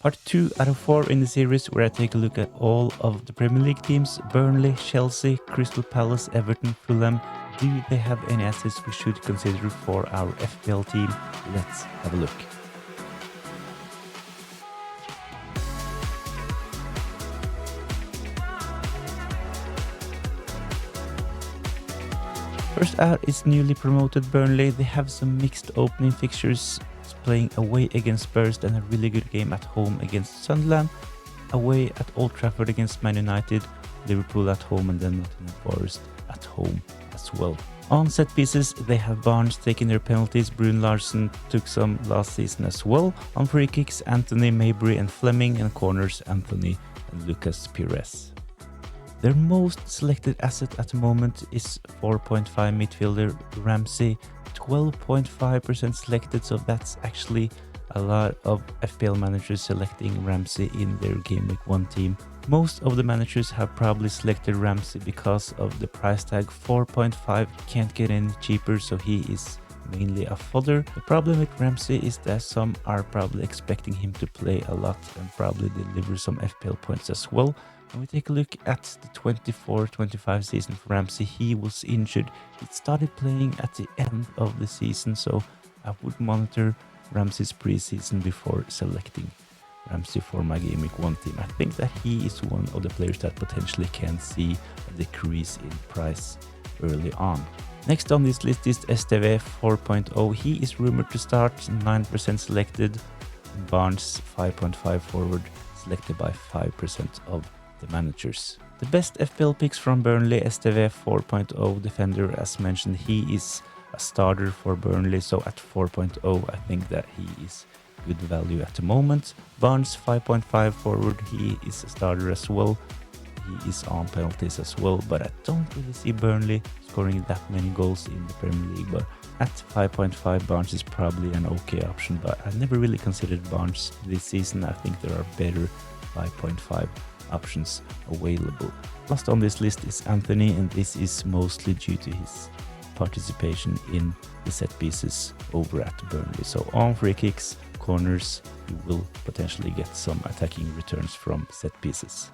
Part 2 out of 4 in the series where I take a look at all of the Premier League teams: Burnley, Chelsea, Crystal Palace, Everton, Fulham. Do they have any assets we should consider for our FPL team? Let's have a look. First out is newly promoted Burnley. They have some mixed opening fixtures, playing away against Spurs, then a really good game at home against Sunderland, away at Old Trafford against Man United, Liverpool at home, and then Nottingham Forest at home as well. On set pieces, they have Barnes taking their penalties. Brun Larsen took some last season as well. On free kicks, Anthony, Mabry and Fleming, and corners, Anthony and Lucas Pires. Their most selected asset at the moment is 4.5 midfielder Ramsey, 12.5% selected, so that's actually a lot of FPL managers selecting Ramsey in their Game Week 1 team. Most of the managers have probably selected Ramsey because of the price tag. 4.5 can't get any cheaper, so he is mainly a fodder. The problem with Ramsey is that some are probably expecting him to play a lot and probably deliver some FPL points as well. When we take a look at the 24-25 season for Ramsey, he was injured. He started playing at the end of the season, so I would monitor Ramsey's preseason before selecting Ramsey for my Game Week 1 team. I think that he is one of the players that potentially can see a decrease in price early on. Next on this list is STV 4.0. He is rumored to start, 9% selected. Barnes 5.5 forward, selected by 5% of the managers. The best FPL picks from Burnley: STV 4.0 defender, as mentioned. He is a starter for Burnley, so at 4.0 I think that he is good value at the moment. Barnes 5.5 forward, he is a starter as well. He is on penalties as well, but I don't really see Burnley scoring that many goals in the Premier League. But at 5.5, Barnes is probably an okay option, but I never really considered Barnes this season. I think there are better 5.5 options available. Last on this list is Anthony, and this is mostly due to his participation in the set pieces over at Burnley. So on free kicks, corners, you will potentially get some attacking returns from set pieces.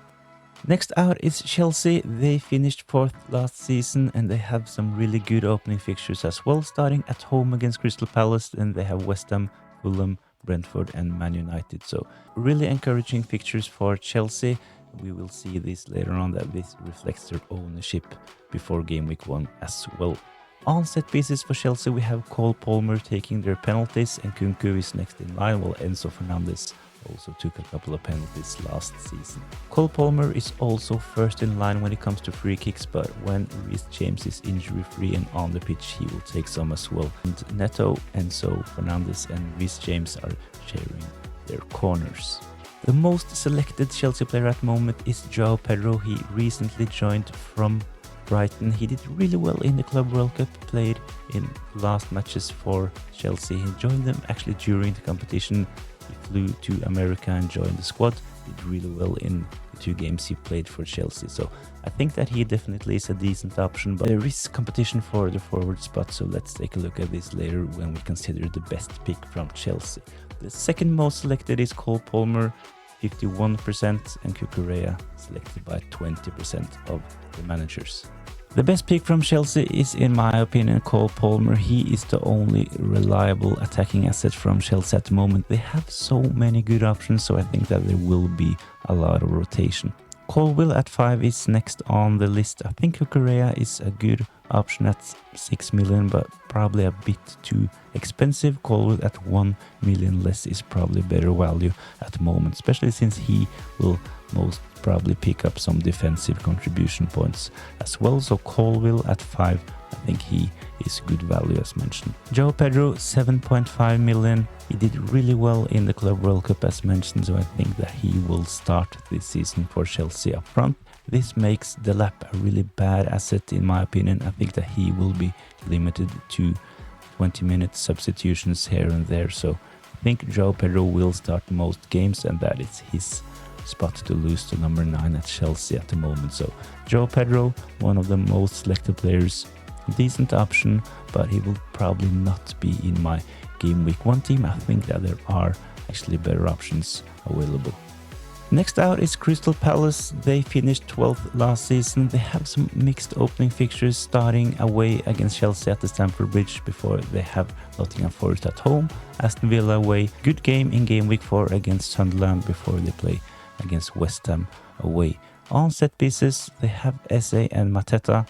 Next out is Chelsea. They finished 4th last season and they have some really good opening fixtures as well, starting at home against Crystal Palace, and they have West Ham, Fulham, Brentford and Man United. So really encouraging fixtures for Chelsea. We will see this later on, that this reflects their ownership before Game Week 1 as well. On set pieces for Chelsea, we have Cole Palmer taking their penalties, and Kunku is next in line, while Enzo Fernandez also took a couple of penalties last season. Cole Palmer is also first in line when it comes to free kicks, but when Reece James is injury free and on the pitch, he will take some as well. And Neto, Enzo Fernandez and Reece James are sharing their corners. The most selected Chelsea player at the moment is João Pedro. He recently joined from Brighton. He did really well in the Club World Cup, played in last matches for Chelsea. He joined them actually during the competition. He flew to America and joined the squad. Did really well in the 2 games he played for Chelsea. So I think that he definitely is a decent option, but there is competition for the forward spot. So let's take a look at this later when we consider the best pick from Chelsea. The second most selected is Cole Palmer, 51%, and Cucurella selected by 20% of the managers. The best pick from Chelsea is, in my opinion, Cole Palmer. He is the only reliable attacking asset from Chelsea at the moment. They have so many good options, so I think that there will be a lot of rotation. Colwill at 5 is next on the list. I think Cucurella is a good option at 6 million, but probably a bit too expensive. Colwill at 1 million less is probably better value at the moment, especially since he will most probably pick up some defensive contribution points as well. So Colwill at 5, I think he is good value as mentioned. João Pedro, 7.5 million. He did really well in the Club World Cup as mentioned, so I think that he will start this season for Chelsea up front. This makes Delap a really bad asset in my opinion. I think that he will be limited to 20-minute substitutions here and there, so I think João Pedro will start most games, and that is his spot to lose to number 9 at Chelsea at the moment. So João Pedro, one of the most selected players, decent option, but he will probably not be in my Game Week 1 team. I think that there are actually better options available. Next out is Crystal Palace. They finished 12th last season. They have some mixed opening fixtures, starting away against Chelsea at the Stamford Bridge before they have Nottingham Forest at home, Aston Villa away, good game in game week 4 against Sunderland before they play against West Ham away. On set pieces, they have Eze and Mateta.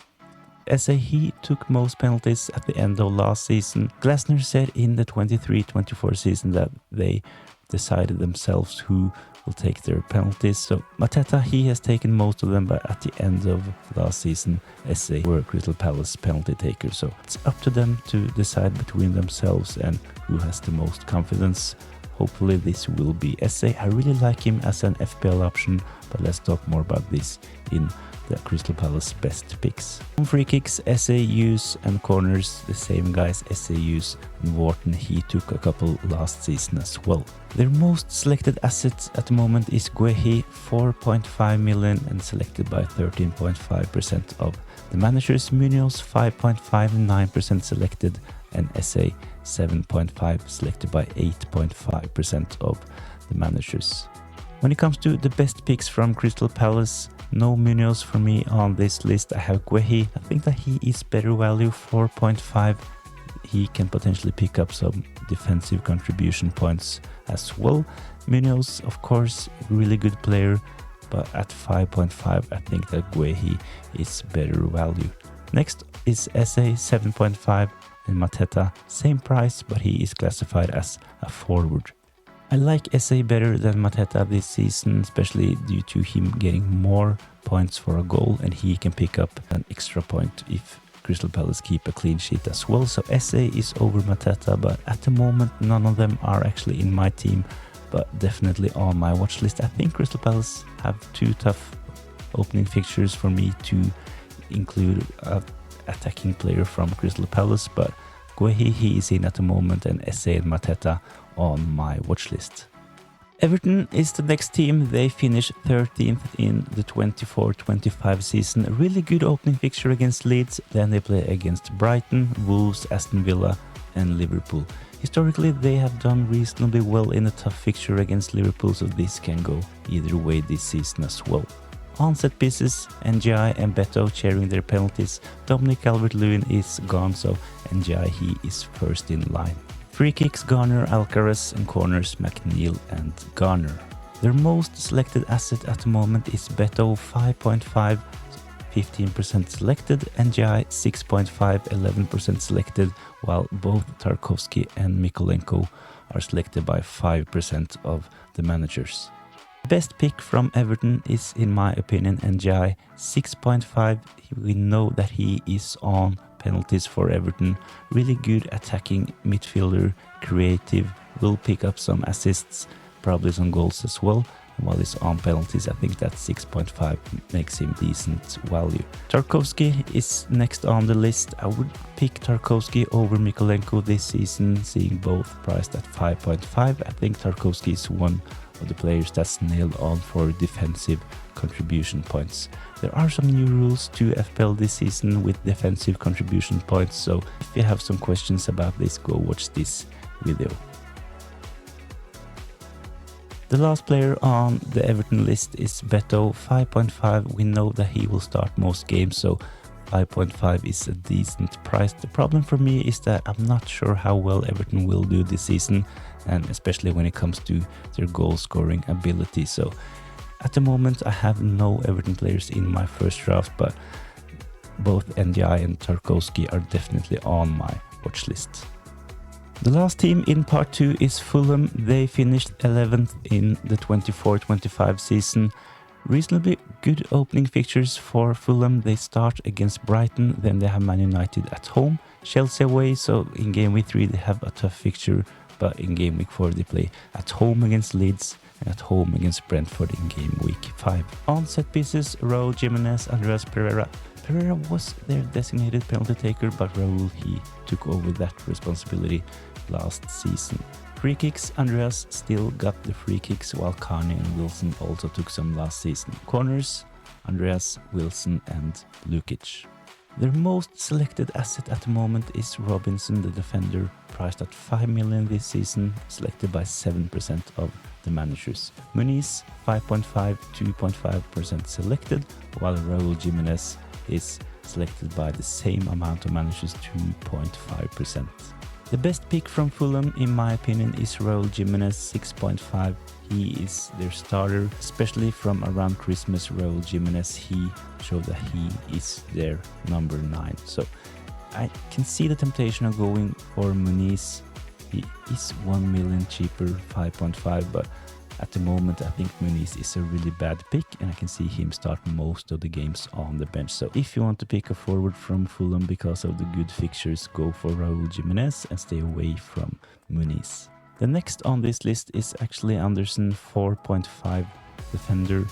Eze, he took most penalties at the end of last season. Glasner said in the 23-24 season that they decided themselves who will take their penalties. So Mateta, he has taken most of them, but at the end of last season, Eze were Crystal Palace penalty takers. So it's up to them to decide between themselves and who has the most confidence. Hopefully this will be Eze. I really like him as an FPL option, but let's talk more about this in the Crystal Palace best picks. On free kicks, Eze use and corners, the same guys Eze use and Wharton, he took a couple last season as well. Their most selected asset at the moment is Guehi, 4.5 million and selected by 13.5% of the managers. Munoz 5.59% selected and Eze 7.5 selected by 8.5% of the managers. When it comes to the best picks from Crystal Palace, no Munoz for me on this list. I have Guehi. I think that he is better value, 4.5. He can potentially pick up some defensive contribution points as well. Munoz, of course, really good player, but at 5.5, I think that Guehi is better value. Next is Eze, 7.5, and Mateta, same price, but he is classified as a forward. I like Eze better than Mateta this season, especially due to him getting more points for a goal, and he can pick up an extra point if Crystal Palace keep a clean sheet as well. So Eze is over Mateta, but at the moment none of them are actually in my team, but definitely on my watch list. I think Crystal Palace have two tough opening fixtures for me to include an attacking player from Crystal Palace, but Guehi, he is in at the moment, and Eze and Mateta on my watch list. Everton is the next team. They finished 13th in the 24-25 season. A really good opening fixture against Leeds. Then they play against Brighton, Wolves, Aston Villa and Liverpool. Historically, they have done reasonably well in a tough fixture against Liverpool, so this can go either way this season as well. On set pieces, NGI and Beto sharing their penalties. Dominic Calvert-Lewin is gone, so NGI, he is first in line. Free kicks, Garner, Alcaraz, and corners, McNeil and Garner. Their most selected asset at the moment is Beto, 5.5, 15% selected, NGI 6.5, 11% selected, while both Tarkowski and Mykolenko are selected by 5% of the managers. Best pick from Everton is, in my opinion, NGI, 6.5. We know that he is on penalties for Everton. Really good attacking midfielder, creative, will pick up some assists, probably some goals as well. And while he's on penalties, I think that 6.5 makes him decent value. Tarkowski is next on the list. I would pick Tarkowski over Mykolenko this season, seeing both priced at 5.5. I think Tarkowski is one of the players that's nailed on for defensive contribution points. There are some new rules to FPL this season with defensive contribution points, so if you have some questions about this, go watch this video. The last player on the Everton list is Beto, 5.5. We know that he will start most games, so 5.5 is a decent price. The problem for me is that I'm not sure how well Everton will do this season, and especially when it comes to their goal scoring ability. So at the moment I have no Everton players in my first draft, but both NDI and Tarkowski are definitely on my watch list. The last team in part 2 is Fulham. They finished 11th in the 24-25 season. Reasonably good opening fixtures for Fulham. They start against Brighton, then they have Man United at home, Chelsea away, so in game week 3 they have a tough fixture, but in game week 4 they play at home against Leeds and at home against Brentford in game week 5. On set pieces, Raul Jimenez, Andreas Pereira. Pereira was their designated penalty taker, but Raul, he took over that responsibility last season. Free kicks, Andreas still got the free kicks, while Carney and Wilson also took some last season. Corners, Andreas, Wilson and Lukic. Their most selected asset at the moment is Robinson, the defender, priced at 5 million this season, selected by 7% of the managers. Muniz, 5.5, 2.5% selected, while Raul Jimenez is selected by the same amount of managers, 2.5%. The best pick from Fulham, in my opinion, is Raul Jimenez, 6.5. He is their starter, especially from around Christmas. Raul Jimenez, he showed that he is their number 9. So I can see the temptation of going for Muniz. He is 1 million cheaper, 5.5, but at the moment I think Muniz is a really bad pick, and I can see him start most of the games on the bench. So if you want to pick a forward from Fulham because of the good fixtures, go for Raul Jimenez and stay away from Muniz. The next on this list is actually Anderson, 4.5 defender.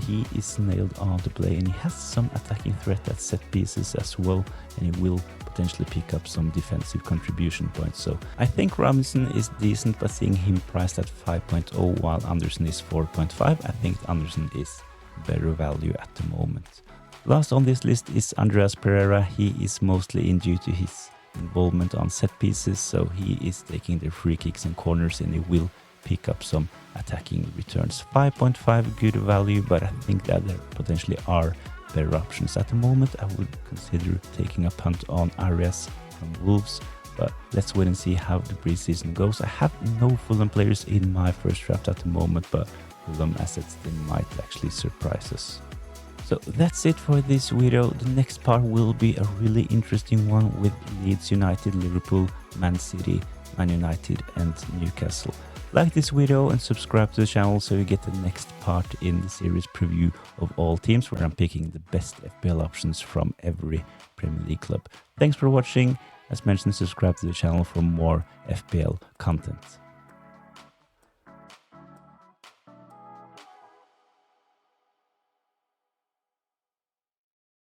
He is nailed on to play, and he has some attacking threat at set pieces as well, and he will potentially pick up some defensive contribution points. So I think Robinson is decent, but seeing him priced at 5.0 while Anderson is 4.5, I think Anderson is better value at the moment. Last on this list is Andreas Pereira. He is mostly in due to his involvement on set pieces, so he is taking the free kicks and corners, and he will pick up some attacking returns. 5.5 good value, but I think that there potentially are better options. At the moment I would consider taking a punt on Arias from Wolves, but let's wait and see how the preseason goes. I have no Fulham players in my first draft at the moment, but Fulham assets, they might actually surprise us. So that's it for this video. The next part will be a really interesting one with Leeds United, Liverpool, Man City, Man United and Newcastle. Like this video and subscribe to the channel so you get the next part in the series preview of all teams, where I'm picking the best FPL options from every Premier League club. Thanks for watching. As mentioned, subscribe to the channel for more FPL content.